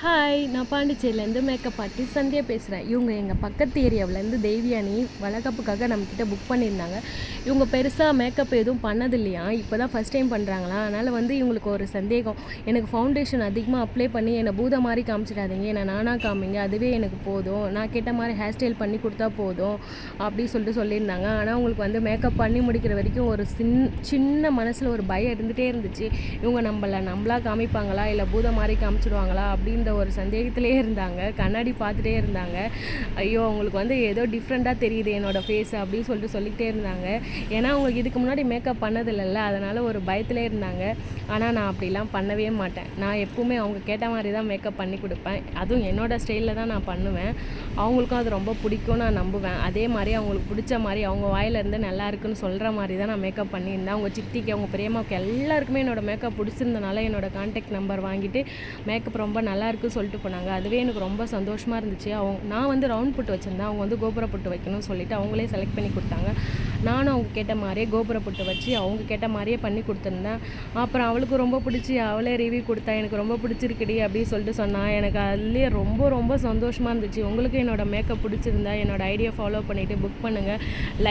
Hi, நான் பாண்டிச்சேரியிலேருந்து makeup artist Sandhya பேசுகிறேன். இவங்க எங்கள் பக்கத்து ஏரியாவிலேருந்து தெய்வியானி வளகாப்புக்காக நம்மக்கிட்ட புக் பண்ணியிருந்தாங்க. இவங்க பெருசாக மேக்கப் எதுவும் பண்ணது இல்லையா, இப்போ தான் ஃபஸ்ட் டைம் பண்ணுறாங்களா. அதனால் இவங்களுக்கு ஒரு சந்தேகம், எனக்கு ஃபவுண்டேஷன் அதிகமாக அப்ளை பண்ணி என்னை பூத மாதிரி காமிச்சிடாதீங்க, என்னை நானாக காமிங்க, அதுவே எனக்கு போதும், நான் கேட்ட மாதிரி ஹேர் ஸ்டைல் பண்ணி கொடுத்தா போதும் அப்படின்னு சொல்லியிருந்தாங்க. ஆனால் அவங்களுக்கு மேக்கப் பண்ணி முடிக்கிற வரைக்கும் ஒரு சின்ன மனசில் ஒரு பயம் இருந்துகிட்டே இருந்துச்சு. இவங்க நம்மளா காமிப்பாங்களா இல்லை பூத மாதிரி காமிச்சிடுவாங்களா அப்படின்ற ஒரு சந்தேகத்திலே இருந்தாங்க. கண்ணாடி பார்த்துட்டே இருந்தாங்க. ஐயோ, அவங்களுக்கு ஏதோ டிஃப்ரெண்ட்டாக தெரியுது என்னோடய ஃபேஸ் அப்படின்னு சொல்லிக்கிட்டே இருந்தாங்க. ஏன்னா அவங்களுக்கு இதுக்கு முன்னாடி மேக்கப் பண்ணதில்லைல்ல, அதனால் ஒரு பயத்திலே இருந்தாங்க. ஆனால் நான் அப்படிலாம் பண்ணவே மாட்டேன். நான் எப்பவுமே அவங்க கேட்ட மாதிரி தான் மேக்கப் பண்ணி கொடுப்பேன். அதுவும் என்னோடய ஸ்டைலில் தான் நான் பண்ணுவேன். அவங்களுக்கும் அது ரொம்ப பிடிக்கும், நான் நம்புவேன். அதே மாதிரி அவங்களுக்கு பிடிச்ச மாதிரி அவங்க வாயிலேருந்து நல்லா இருக்குன்னு சொல்கிற மாதிரி தான் நான் மேக்கப் பண்ணியிருந்தேன். அவங்க சித்திக்கு, அவங்க பெரியம்மாவுக்கு எல்லாருக்குமே என்னோடய மேக்கப் பிடிச்சிருந்தனால என்னோடய கான்டாக்ட் நம்பர் வாங்கிட்டு மேக்கப் ரொம்ப நல்லா இருக்குன்னு சொல்லிட்டு போனாங்க. அதுவே எனக்கு ரொம்ப சந்தோஷமாக இருந்துச்சு. நான் ரவுண்ட் புட்டு வச்சுருந்தேன், அவங்க கோபுர புட்டு வைக்கணும்னு சொல்லிட்டு அவங்களே செலக்ட் பண்ணி கொடுத்தாங்க. நானும் அவங்க கேட்ட மாதிரியே கோபுர புட்டு வச்சு அவங்க கேட்ட மாதிரியே பண்ணி கொடுத்துருந்தேன். அப்புறம் அவளுக்கு ரொம்ப பிடிச்சி அவளே ரிவ்யூ கொடுத்தா, எனக்கு ரொம்ப பிடிச்சிருக்குடி அப்படின்னு சொல்லிட்டு சொன்னான். எனக்கு அதுலேயே ரொம்ப ரொம்ப சந்தோஷமாக இருந்துச்சு. உங்களுக்கு என்னோடய மேக்கப் பிடிச்சிருந்தா என்னோடய ஐடியா ஃபாலோ பண்ணிவிட்டு புக் பண்ணுங்கள். லைக்